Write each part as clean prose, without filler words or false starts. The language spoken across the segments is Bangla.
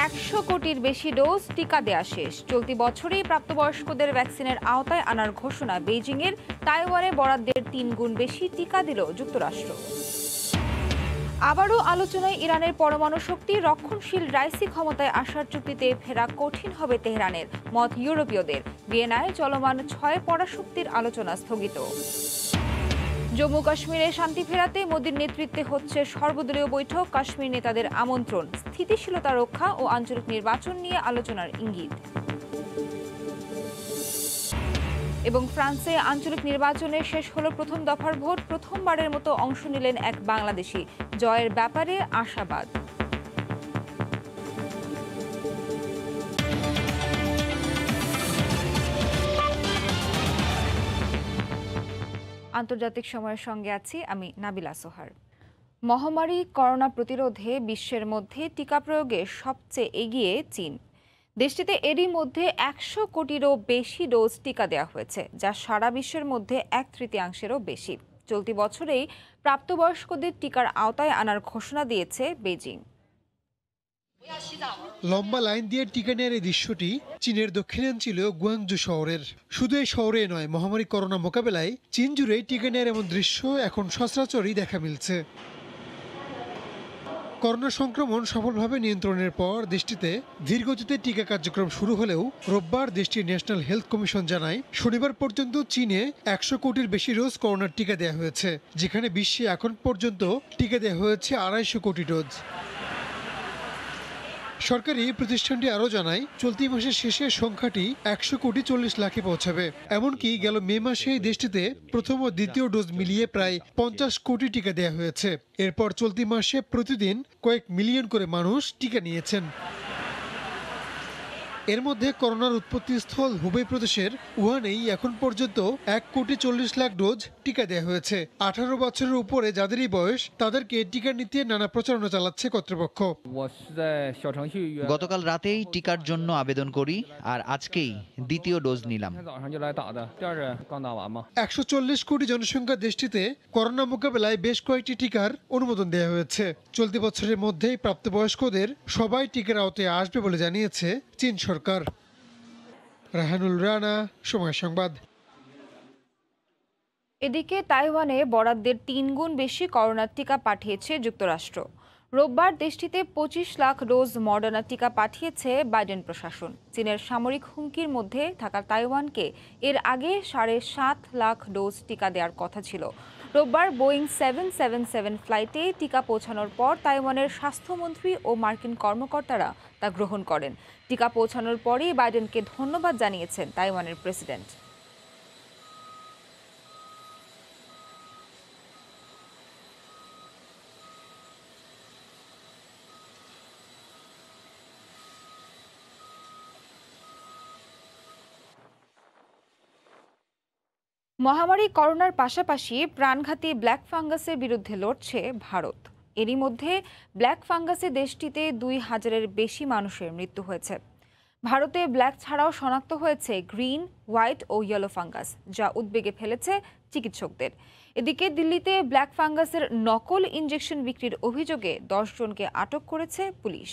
100 কোটির বেশি ডোজ টিকা দেয়া শেষ। চলতি বছরেই প্রাপ্তবয়স্কদের ভ্যাকসিনের আওতায় আনার ঘোষণা বেইজিংয়ের। তাইওয়ানে বরাদ্দের 3 গুণ বেশি টিকা দিল যুক্তরাষ্ট্র। আবারও আলোচনায় ইরানের পরমাণু শক্তি রক্ষণশীল রাইসি ক্ষমতায় আসার চুক্তিতে ফেরা কঠিন হবে তেহরানের, মত ইউরোপীয়দের। ভিয়েনায় চলমান 6 পরাশক্তির আলোচনা স্থগিত। জম্মু কাশ্মীরে শান্তি ফেরাতে মোদির নেতৃত্বে হচ্ছে সর্বদলীয় বৈঠক। কাশ্মীর নেতাদের আমন্ত্রণ, স্থিতিশীলতা রক্ষা ও আঞ্চলিক নির্বাচন নিয়ে আলোচনার ইঙ্গিত। এবং ফ্রান্সে আঞ্চলিক নির্বাচনে শেষ হলো প্রথম দফার ভোট। প্রথমবারের মতো অংশ নিলেন এক বাংলাদেশি। জয়ের ব্যাপারে আশাবাদ। আন্তর্জাতিক সময়ের সঙ্গে আছি আমি নাবিলা সোহার। মহামারী করোনা প্রতিরোধে বিশ্বের মধ্যে টিকা প্রয়োগে সবচেয়ে এগিয়ে চীন। দেশটিতে এরই মধ্যে 100 কোটিরও বেশি ডোজ টিকা দেওয়া হয়েছে, যা সারা বিশ্বের মধ্যে 1/3 বেশি। চলতি বছরেই প্রাপ্তবয়স্কদের টিকার আওতায় আনার ঘোষণা দিয়েছে বেইজিং। লম্বা লাইন দিয়ে টিকা নেয়ার এই দৃশ্যটি চীনের দক্ষিণাঞ্চলীয় গুয়াংজু শহরের। শুধু এই শহরে নয়, মহামারী করোনা মোকাবেলায় চীন জুড়ে টিকা নেয়ার এমন দৃশ্য এখন সচরাচরই দেখা মিলছে। করোনা সংক্রমণ সফলভাবে নিয়ন্ত্রণের পর দেশটিতে ধীরগতিতে টিকা কার্যক্রম শুরু হলেও রোববার দেশটির ন্যাশনাল হেলথ কমিশন জানায়, শনিবার পর্যন্ত চীনে 100 কোটির বেশি ডোজ করোনার টিকা দেওয়া হয়েছে, যেখানে বিশ্বে এখন পর্যন্ত টিকা দেওয়া হয়েছে 250 কোটি ডোজ। সরকারি প্রতিষ্ঠানটি আরও জানায়, চলতি মাসের শেষে সংখ্যাটি 140 কোটি পৌঁছাবে। এমনকি গেল মে মাসে দেশটিতে প্রথম ও দ্বিতীয় ডোজ মিলিয়ে প্রায় 50 কোটি টিকা দেওয়া হয়েছে। এরপর চলতি মাসে প্রতিদিন কয়েক মিলিয়ন করে মানুষ টিকা নিয়েছেন। এর মধ্যে করোনার উৎপত্তিস্থল হুবেই প্রদেশের উহানেই এখন পর্যন্ত 1,40,00,000 ডোজ টিকা দেওয়া হয়েছে। 18 বছরের উপরে যাদেরই বয়স, তাদেরকে টিকা নিতে নানা প্রচারণা চালাচ্ছে কর্তৃপক্ষ। গতকাল রাতেই টিকার জন্য আবেদন করি, আর আজকেই দ্বিতীয় ডোজ নিলাম। 140 কোটি জনসংখ্যা দেশটিতে করোনা মোকাবেলায় বেশ কয়েকটি টিকার অনুমোদন দেওয়া হয়েছে। চলতি বছরের মধ্যেই প্রাপ্তবয়স্কদের সবাই টিকার আওতায় আসবে বলে জানিয়েছে চীন সরকার। রাহানুল রানা, সময় সংবাদ। এদিকে তাইওয়ানে বরাদ্দের 3 গুণ বেশি করোনার টিকা পাঠিয়েছে যুক্তরাষ্ট্র। রোববার দেশটিতে 25 লাখ ডোজ মডার্না টিকা পাঠিয়েছে বাইডেন প্রশাসন। চীনের সামরিক হুমকির মধ্যে থাকা তাইওয়ানকে এর আগে 7.5 লাখ ডোজ টিকা দেওয়ার কথা ছিল। রোববার বোয়িং 777 ফ্লাইটে টিকা পৌঁছানোর পর তাইওয়ানের স্বাস্থ্যমন্ত্রী ও মার্কিন কর্মকর্তারা তা গ্রহণ করেন। টিকা পৌঁছানোর পরেই বাইডেনকে ধন্যবাদ জানিয়েছেন তাইওয়ানের প্রেসিডেন্ট। মহামারী করোনার পাশাপাশি প্রাণঘাতী ব্ল্যাক ফাঙ্গাসের বিরুদ্ধে লড়ছে ভারত। এরই মধ্যে ব্ল্যাক ফাঙ্গাসে দেশটিতে 2000-এর বেশি মানুষের মৃত্যু হয়েছে। ভারতে ব্ল্যাক ছাড়াও শনাক্ত হয়েছে গ্রিন, হোয়াইট ও ইয়েলো ফাঙ্গাস, যা উদ্বেগে ফেলেছে চিকিৎসকদের। এদিকে দিল্লিতে ব্ল্যাক ফাঙ্গাসের নকল ইনজেকশন বিক্রির অভিযোগে 10 জনকে আটক করেছে পুলিশ।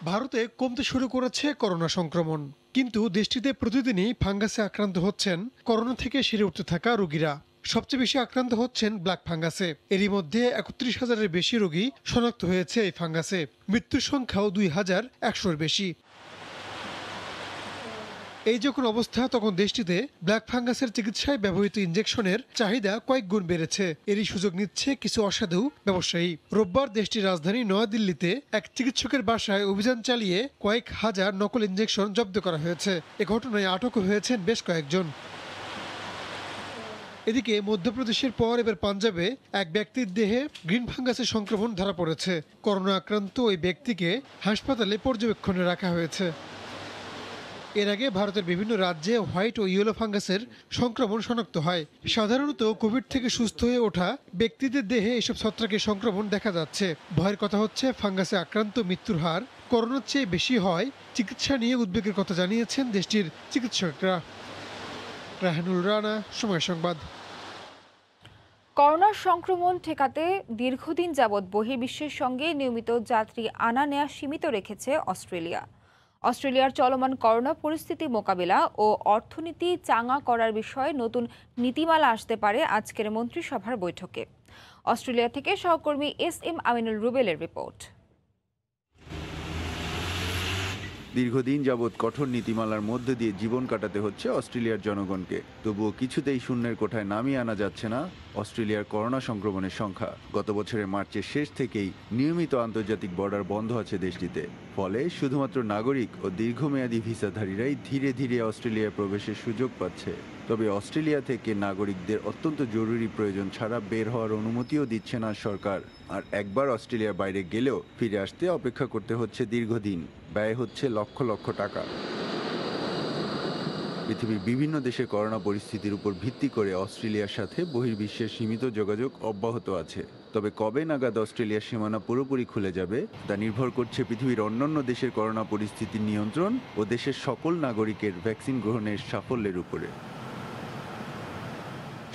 ভারতে কমতে শুরু করেছে করোনা সংক্রমণ, কিন্তু দেশটিতে প্রতিদিনই ফাঙ্গাসে আক্রান্ত হচ্ছেন করোনা থেকে সেরে উঠতে থাকা রোগীরা। সবচেয়ে বেশি আক্রান্ত হচ্ছেন ব্ল্যাক ফাঙ্গাসে। এরই মধ্যে 31,000-এর বেশি রোগী শনাক্ত হয়েছে এই ফাঙ্গাসে। মৃত্যুর সংখ্যাও 2,100-এর বেশি। এই যখন অবস্থা, তখন দেশটিতে ব্ল্যাক ফাঙ্গাসের চিকিৎসায় ব্যবহৃত ইনজেকশনের চাহিদা কয়েক গুণ বেড়েছে। এরই সুযোগ নিচ্ছে কিছু অসাধু ব্যবসায়ী। রোববার দেশটির রাজধানী নয়াদিল্লিতে এক চিকিৎসকের বাসায় অভিযান চালিয়ে কয়েক হাজার নকল ইনজেকশন জব্দ করা হয়েছে। এ ঘটনায় আটক হয়েছেন বেশ কয়েকজন। এদিকে মধ্যপ্রদেশের পর এবার পাঞ্জাবে এক ব্যক্তির দেহে গ্রিন ফাঙ্গাসের সংক্রমণ ধরা পড়েছে। করোনা আক্রান্ত ওই ব্যক্তিকে হাসপাতালে পর্যবেক্ষণে রাখা হয়েছে। এর আগে ভারতের বিভিন্ন রাজ্যে হোয়াইট ও ইয়েলো ফাঙ্গাসের সংক্রমণ শনাক্ত হয়। সাধারণত কোভিড থেকে সুস্থ হয়ে ওঠা ব্যক্তিদের দেহে এসব ছত্রাকের সংক্রমণ দেখা যাচ্ছে। ভয়ের কথা হচ্ছে ফাঙ্গাসে আক্রান্ত মৃত্যুর হার করোনার চেয়ে বেশি হয়। চিকিৎসা নিয়ে উদ্বেগের কথা জানিয়েছেন দেশটির চিকিৎসকরা। রাহানুল রানা, সময় সংবাদ। করোনার সংক্রমণ ঠেকাতে দীর্ঘদিন যাবৎ বহির্বিশ্বের সঙ্গে নিয়মিত যাত্রী আনা নেয়া সীমিত রেখেছে অস্ট্রেলিয়া। অস্ট্রেলিয়ার চলমান করোনা পরিস্থিতি মোকাবিলা ও অর্থনীতি চাঙা করার বিষয়ে নতুন নীতিমালা আসতে পারে আজকের মন্ত্রিসভার বৈঠকে। অস্ট্রেলিয়া থেকে সহকর্মী এস.এম. আমিনুল রুবেলের রিপোর্ট। দীর্ঘদিন যাবৎ কঠোর নীতিমালার মধ্যে দিয়ে জীবন কাটাতে হচ্ছে অস্ট্রেলিয়ার জনগণকে। তবুও কিছুতেই শূন্যের কোঠায় নামিয়ে আনা যাচ্ছে না অস্ট্রেলিয়ার করোনা সংক্রমণের সংখ্যা। গত বছরের মার্চের শেষ থেকেই নিয়মিত আন্তর্জাতিক বর্ডার বন্ধ আছে দেশটিতে। ফলে শুধুমাত্র নাগরিক ও দীর্ঘমেয়াদী ভিসাধারীরাই ধীরে ধীরে অস্ট্রেলিয়ায় প্রবেশের সুযোগ পাচ্ছে। তবে অস্ট্রেলিয়া থেকে নাগরিকদের অত্যন্ত জরুরি প্রয়োজন ছাড়া বের হওয়ার অনুমতিও দিচ্ছে না সরকার। আর একবার অস্ট্রেলিয়ার বাইরে গেলেও ফিরে আসতে অপেক্ষা করতে হচ্ছে দীর্ঘদিন, ব্যয় হচ্ছে লক্ষ লক্ষ টাকা। পৃথিবীর বিভিন্ন দেশে করোনা পরিস্থিতির উপর ভিত্তি করে অস্ট্রেলিয়ার সাথে বহির্বিশ্বের সীমিত যোগাযোগ অব্যাহত আছে। তবে কবে নাগাদ অস্ট্রেলিয়ার সীমানা পুরোপুরি খুলে যাবে তা নির্ভর করছে পৃথিবীর অন্যান্য দেশের করোনা পরিস্থিতির নিয়ন্ত্রণ ও দেশের সকল নাগরিকের ভ্যাকসিন গ্রহণের সাফল্যের উপরে।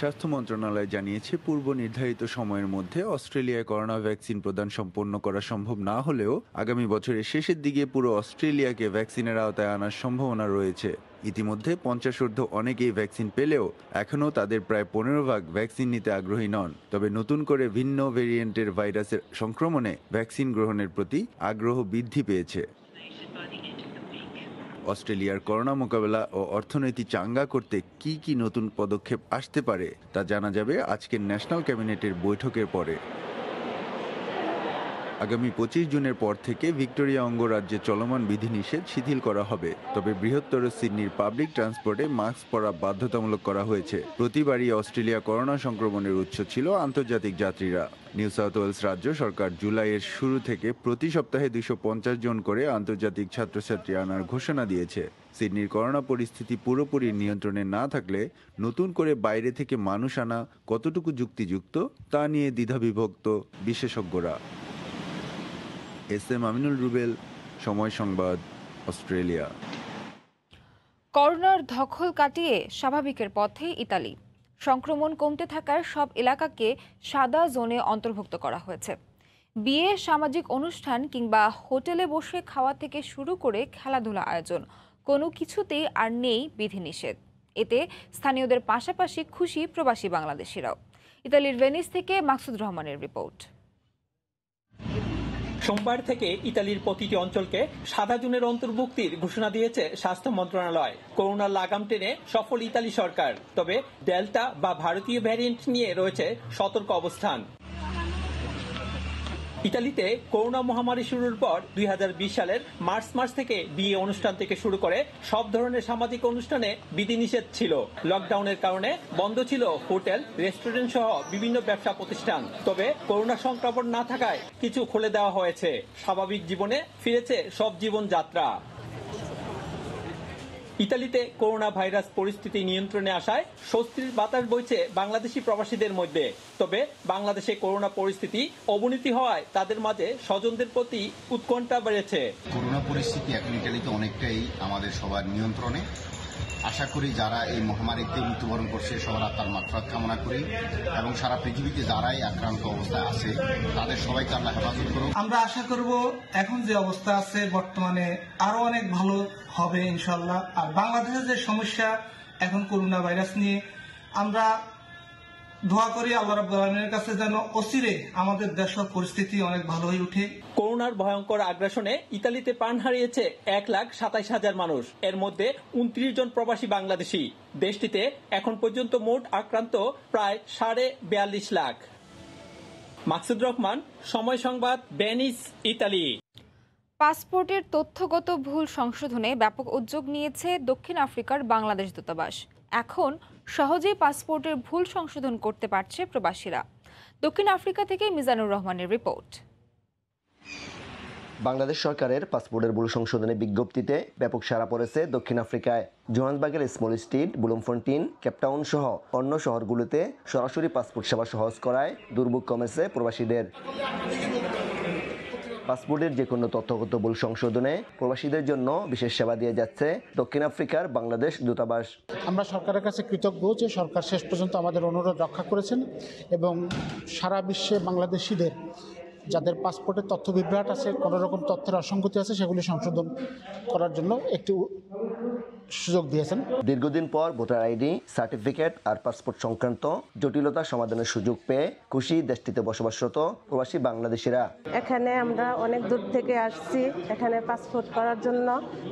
স্বাস্থ্য মন্ত্রণালয় জানিয়েছে, পূর্ব নির্ধারিত সময়ের মধ্যে অস্ট্রেলিয়ায় করোনা ভ্যাকসিন প্রদান সম্পন্ন করা সম্ভব না হলেও আগামী বছরের শেষের দিকে পুরো অস্ট্রেলিয়াকে ভ্যাকসিনের আওতায় আনার সম্ভাবনা রয়েছে। ইতিমধ্যে 50 অনেকেই ভ্যাকসিন পেলেও এখনও তাদের প্রায় 15% ভ্যাকসিন নিতে আগ্রহী নন। তবে নতুন করে ভিন্ন ভেরিয়েন্টের ভাইরাসের সংক্রমণে ভ্যাকসিন গ্রহণের প্রতি আগ্রহ বৃদ্ধি পেয়েছে। অস্ট্রেলিয়ার করোনা মোকাবেলা ও অর্থনীতি চাঙ্গা করতে কি কি নতুন পদক্ষেপ আসতে পারে তা জানা যাবে আজকের ন্যাশনাল ক্যাবিনেটের বৈঠকের পরে। আগামী 25 জুনের পর থেকে ভিক্টোরিয়া অঙ্গরাজ্যে চলমান বিধিনিষেধ শিথিল করা হবে। তবে বৃহত্তর সিডনির পাবলিক ট্রান্সপোর্টে মাস্ক পরা বাধ্যতামূলক করা হয়েছে। প্রতিবারই অস্ট্রেলিয়া করোনা সংক্রমণের উৎস ছিল আন্তর্জাতিক যাত্রীরা। নিউ সাউথ ওয়েলস রাজ্য সরকার জুলাইয়ের শুরু থেকে প্রতি সপ্তাহে 250 জন করে আন্তর্জাতিক ছাত্রছাত্রী আনার ঘোষণা দিয়েছে। সিডনির করোনা পরিস্থিতি পুরোপুরি নিয়ন্ত্রণে না থাকলে নতুন করে বাইরে থেকে মানুষ আনা কতটুকু যুক্তিযুক্ত তা নিয়ে দ্বিধাবিভক্ত বিশেষজ্ঞরা। এস.এম. আমিনুল রুবেল, সময় সংবাদ, অস্ট্রেলিয়া। করোনার ধকল কাটিয়ে স্বাভাবিকের পথে ইতালি। সংক্রমণ কমতে থাকার সব এলাকাকে সাদা জোনে অন্তর্ভুক্ত করা হয়েছে। বিয়ে, সামাজিক অনুষ্ঠান কিংবা হোটেলে বসে খাওয়া থেকে শুরু করে খেলাধুলা আয়োজন কোনো কিছুতেই আর নেই বিধিনিষেধ। এতে স্থানীয়দের পাশাপাশি খুশি প্রবাসী বাংলাদেশিরাও। ইতালির ভেনিস থেকে মাকসুদ রহমানের রিপোর্ট। সোমবার থেকে ইতালির প্রতিটি অঞ্চলকে সাদা জোনের অন্তর্ভুক্তির ঘোষণা দিয়েছে স্বাস্থ্য মন্ত্রণালয়। করোনার লাগাম টেনে সফল ইতালি সরকার। তবে ডেল্টা বা ভারতীয় ভ্যারিয়েন্ট নিয়ে রয়েছে সতর্ক অবস্থান। ইতালিতে করোনা মহামারী শুরুর পর 2020 সালের মার্চ মাস থেকে বিয়ে অনুষ্ঠান থেকে শুরু করে সব ধরনের সামাজিক অনুষ্ঠানে বিধিনিষেধ ছিল। লকডাউনের কারণে বন্ধ ছিল হোটেল, রেস্টুরেন্ট সহ বিভিন্ন ব্যবসা প্রতিষ্ঠান। তবে করোনা সংক্রমণ না থাকায় কিছু খুলে দেওয়া হয়েছে। স্বাভাবিক জীবনে ফিরেছে সব জীবনযাত্রা। ইতালিতে করোনা ভাইরাস পরিস্থিতি নিয়ন্ত্রণে আসায় স্বস্তির বাতাস বইছে বাংলাদেশি প্রবাসীদের মধ্যে। তবে বাংলাদেশে করোনা পরিস্থিতি অবনতি হওয়ায় তাদের মাঝে স্বজনদের প্রতি উৎকণ্ঠা বেড়েছে। করোনা পরিস্থিতি এখন ইতালিতে অনেকটাই আমাদের সবার নিয়ন্ত্রণে। আশা করি যারা এই মহামারীতে মৃত্যুবরণ করছে সবার আত্মার মাগফিরাত কামনা করি এবং সারা পৃথিবীতে যারাই আক্রান্ত অবস্থায় আছে তাদের সবাইকে আল্লাহ হেফাজত করুন। আমরা আশা করব এখন যে অবস্থা আছে বর্তমানে আরো অনেক ভালো হবে ইনশাআল্লাহ। আর বাংলাদেশের যে সমস্যা এখন করোনা ভাইরাস নিয়ে, আমরা দোয়া করি আল্লাহ রাব্বুল আলামিনের কাছে যেন অচিরে আমাদের দেশের পরিস্থিতি অনেক ভালো হয়ে ওঠে। করোনার ভয়ঙ্কর আগ্রাসনে ইতালিতে প্রাণ হারিয়েছে 1,27,000 মানুষ। এর মধ্যে 29 জন প্রবাসী বাংলাদেশি। দেশটিতে এখন পর্যন্ত মোট আক্রান্ত প্রায় 42.5 লাখ। মাকসুদ রহমান, সময় সংবাদ, ভেনিস, ইতালি। পাসপোর্টের তথ্যগত ভুল সংশোধনে ব্যাপক উদ্যোগ নিয়েছে দক্ষিণ আফ্রিকার বাংলাদেশ দূতাবাস। এখন সহজেই পাসপোর্টের ভুল সংশোধন করতে পারছে প্রবাসীরা। দক্ষিণ আফ্রিকা থেকে মিজানুর রহমানের রিপোর্ট। বাংলাদেশ সরকারের পাসপোর্টের ভুল সংশোধনের বিজ্ঞপ্তিতে ব্যাপক সাড়া পড়েছে দক্ষিণ আফ্রিকায়। জোহান্সবার্গের স্মল স্ট্রিট, ব্লুমফন্টেইন, কেপটাউন সহ অন্য শহরগুলোতে সরাসরি পাসপোর্ট সেবা সহজ করায় দুর্ভোগ কমেছে প্রবাসীদের। পাসপোর্টের যে কোনো তথ্যগত ভুল সংশোধনে প্রবাসীদের জন্য বিশেষ সেবা দিয়ে যাচ্ছে দক্ষিণ আফ্রিকার বাংলাদেশ দূতাবাস। আমরা সরকারের কাছে কৃতজ্ঞ যে সরকার শেষ পর্যন্ত আমাদের অনুরোধ রক্ষা করেছেন এবং সারা বিশ্বে বাংলাদেশিদের যাদের পাসপোর্টের তথ্য বিভ্রাট আছে, কোনো রকম তথ্যের অসঙ্গতি আছে, সেগুলি সংশোধন করার জন্য একটি সুযোগ দিয়েছেন। দীর্ঘদিন পর ভোটার আইডি, সার্টিফিকেট আর পাসপোর্ট সংক্রান্ত জটিলতা সমাধানের সুযোগ পেয়ে খুশি দেশটিতে বসবাসরত প্রবাসী বাংলাদেশিরা। এখানে আমরা অনেক দূর থেকে আসছি, এখানে পাসপোর্ট করার জন্য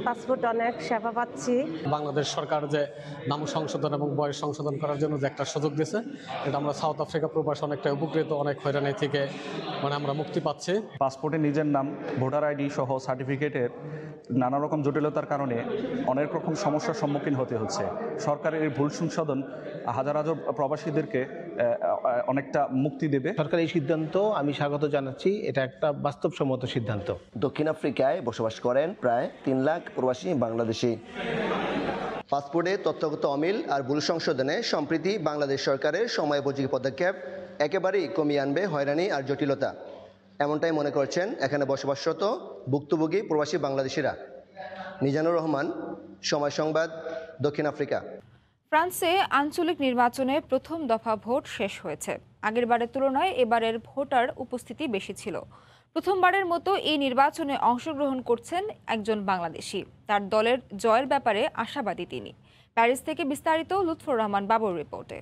পাসপোর্ট অনেক সেবা পাচ্ছি। বাংলাদেশ সরকার যে নাম সংশোধন এবং বয়স সংশোধন করার জন্য যে একটা সুযোগ দিয়েছে, এটা আমরা সাউথ আফ্রিকা প্রবাস অনেকটা উপকৃত, অনেক হয়রানি থেকে আমরা মুক্তি পাচ্ছি। পাসপোর্টে নিজের নাম, ভোটার আইডি সহ সার্টিফিকেটের নানা রকম জটিলতার কারণে অনেক রকম সমস্যার সম্মুখীন হতে হচ্ছে। সরকারের এই ভুল সংশোধন হাজার হাজার প্রবাসীদেরকে অনেকটা মুক্তি দেবে। সরকারের এই সিদ্ধান্ত আমি স্বাগত জানাচ্ছি, এটা একটা বাস্তবসম্মত সিদ্ধান্ত। দক্ষিণ আফ্রিকায় বসবাস করেন প্রায় 3 লাখ প্রবাসী বাংলাদেশি। পাসপোর্টে তথ্যগত অমিল আর ভুল সংশোধনে সম্প্রতি বাংলাদেশ সরকারের সময়োপযোগী পদক্ষেপ একেবারেই কমিয়ে আনবে হয়রানি আর জটিলতা, এমনটাই মনে করছেন এখানে বসবাসরত ভুক্তভোগী প্রবাসী বাংলাদেশিরা। মিজানুর রহমান, সময় সংবাদ, দক্ষিণ আফ্রিকা। ফ্রান্সে আঞ্চলিক নির্বাচনে প্রথম দফা ভোট শেষ হয়েছে। আগের বারের তুলনায় এবারের ভোটার উপস্থিতি বেশি ছিল। প্রথমবারের মতো এই নির্বাচনে অংশগ্রহণ করছেন একজন বাংলাদেশি। তার দলের জয়ের ব্যাপারে আশাবাদী তিনি। প্যারিস থেকে বিস্তারিত লুৎফর রহমান বাবুর রিপোর্টে।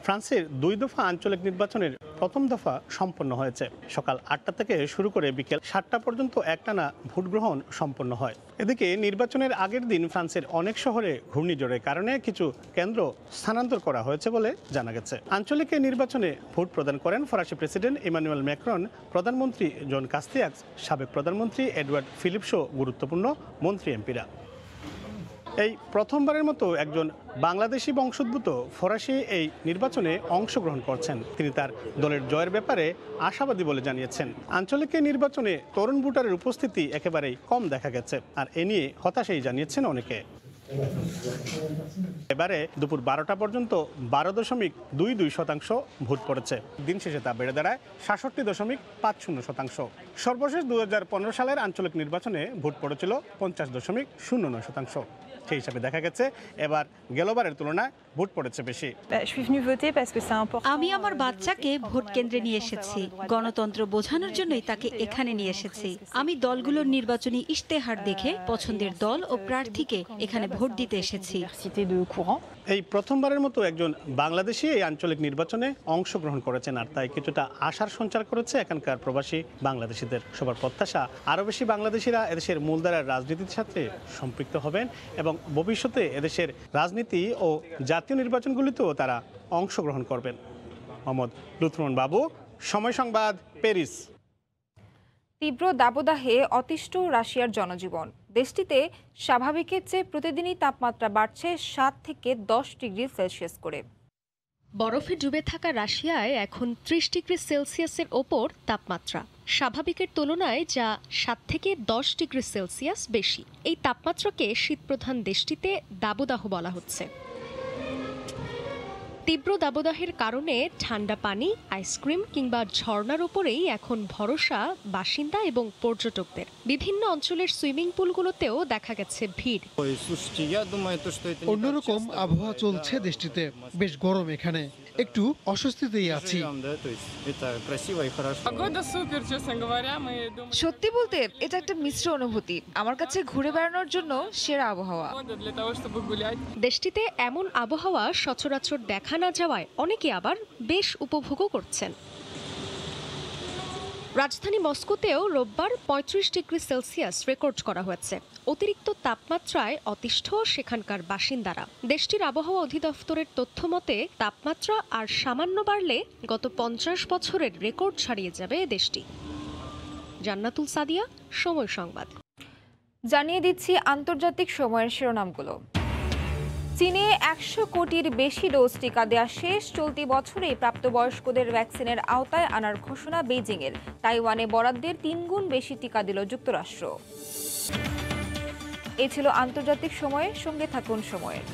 ফ্রান্সের 2 দফা আঞ্চলিক নির্বাচনের প্রথম দফা সম্পন্ন হয়েছে। সকাল 8টা থেকে শুরু করে বিকেল 7টা পর্যন্ত একটানা ভোট গ্রহণ সম্পন্ন হয়। এদিকে নির্বাচনের আগের দিন ফ্রান্সের অনেক শহরে ঘূর্ণিঝড়ের কারণে কিছু কেন্দ্র স্থানান্তর করা হয়েছে বলে জানা গেছে। আঞ্চলিক নির্বাচনে ভোট প্রদান করেন ফরাসি প্রেসিডেন্ট ইমানুয়েল ম্যাক্রন, প্রধানমন্ত্রী জন কাস্তিয়াক্স, সাবেক প্রধানমন্ত্রী এডওয়ার্ড ফিলিপ সহ গুরুত্বপূর্ণ মন্ত্রী এমপিরা। এই প্রথমবারের মতো একজন বাংলাদেশি বংশোদ্ভূত ফরাসি এই নির্বাচনে অংশগ্রহণ করছেন। তিনি তার দলের জয়ের ব্যাপারে আশাবাদী বলে জানিয়েছেন। আঞ্চলিক নির্বাচনে তরুণ ভোটারের উপস্থিতি একেবারেই কম দেখা গেছে, আর এ নিয়ে হতাশাই জানিয়েছেন অনেকে। এবারে দুপুর 12টা পর্যন্ত 12.22% ভোট পড়েছে। দিন শেষে তা বেড়ে দাঁড়ায় 66.50%। সর্বশেষ 2015 সালের আঞ্চলিক নির্বাচনে ভোট পড়েছিল 50.09%। সেই হিসাবে দেখা গেছে এবার গেলবারের তুলনায় ভোট পড়েছে বেশি। আমি আমার বাচ্চাকে ভোট কেন্দ্রে নিয়ে এসেছি, গণতন্ত্র বোঝানোর জন্যই তাকে এখানে নিয়ে এসেছি। আমি দলগুলোর নির্বাচনী ইশতেহার দেখে পছন্দের দল ও প্রার্থীকে এখানে ভোট দিতে এসেছি। এই প্রথমবারের মতো একজন বাংলাদেশি এই আঞ্চলিক নির্বাচনে অংশগ্রহণ করেছেন, আর তাই কিছুটা আশার সঞ্চার করেছে এখানকার প্রবাসী বাংলাদেশিদের। সবার প্রত্যাশা আরও বেশি বাংলাদেশিরা এদেশের মূলধারার রাজনীতির সাথে সম্পৃক্ত হবেন এবং ভবিষ্যতে এদেশের রাজনীতি ও জাতীয় নির্বাচনগুলিতেও তারা অংশগ্রহণ করবেন। মোহাম্মদ লুৎফর বাবু, সময় সংবাদ, প্যারিস। তীব্র দাবদাহে অতিষ্ঠ রাশিয়ার জনজীবন। দেশটিতে স্বাভাবিকের চেয়ে প্রতিদিনই তাপমাত্রা বাড়ছে 7 থেকে 10 ডিগ্রি সেলসিয়াস করে। বরফে ডুবে থাকা রাশিয়ায় এখন 30 ডিগ্রি সেলসিয়াসের ওপর তাপমাত্রা, স্বাভাবিকের তুলনায় যা 7 থেকে 10 ডিগ্রি সেলসিয়াস বেশি। এই তাপমাত্রাকে শীতপ্রধান দেশটিতে দাবদাহ বলা হচ্ছে। তীব্র দাবদাহের কারণে ঠান্ডা পানি, আইসক্রিম কিংবা ঝর্ণার উপরেই এখন ভরসা বাসিন্দা এবং পর্যটকদের। বিভিন্ন অঞ্চলের সুইমিং পুলগুলোতেও দেখা গেছে ভিড়। অন্যরকম আবহাওয়া চলছে দেশটিতে, বেশ গরম এখানে, একটু অস্বস্তিতেই আছি। সত্যি বলতে এটা একটা মিশ্র অনুভূতি। আমার কাছে ঘুরে বেড়ানোর জন্য সেরা আবহাওয়া। দেশটিতে এমন আবহাওয়া সচরাচর দেখা না যাওয়ায় অনেকে আবার বেশ উপভোগও করছেন। রাজধানী মস্কোতেও রোববার 35 ডিগ্রি সেলসিয়াস রেকর্ড করা হয়েছে। অতিরিক্ত তাপমাত্রায় অতিষ্ঠ সেখানকার বাসিন্দারা। দেশটির আবহাওয়া অধিদপ্তরের তথ্য মতে তাপমাত্রা আর সামান্য বাড়লে গত 50 বছরের রেকর্ড ছাড়িয়ে যাবে দেশটি। জান্নাতুল সাদিয়া, সময় সংবাদ। জানিয়ে দিচ্ছি আন্তর্জাতিক সময়ের শিরোনামগুলো। চীনে 100 কোটির বেশি ডোজ টিকা দেওয়া শেষ। চলতি বছরেই প্রাপ্তবয়স্কদের ভ্যাকসিনের আওতায় আনার ঘোষণা বেইজিংয়ের। তাইওয়ানে বরাদ্দের 3 গুণ বেশি টিকা দিল যুক্তরাষ্ট্র। এই ছিল আন্তর্জাতিক সময়ের সঙ্গে থাকুন সময়ের।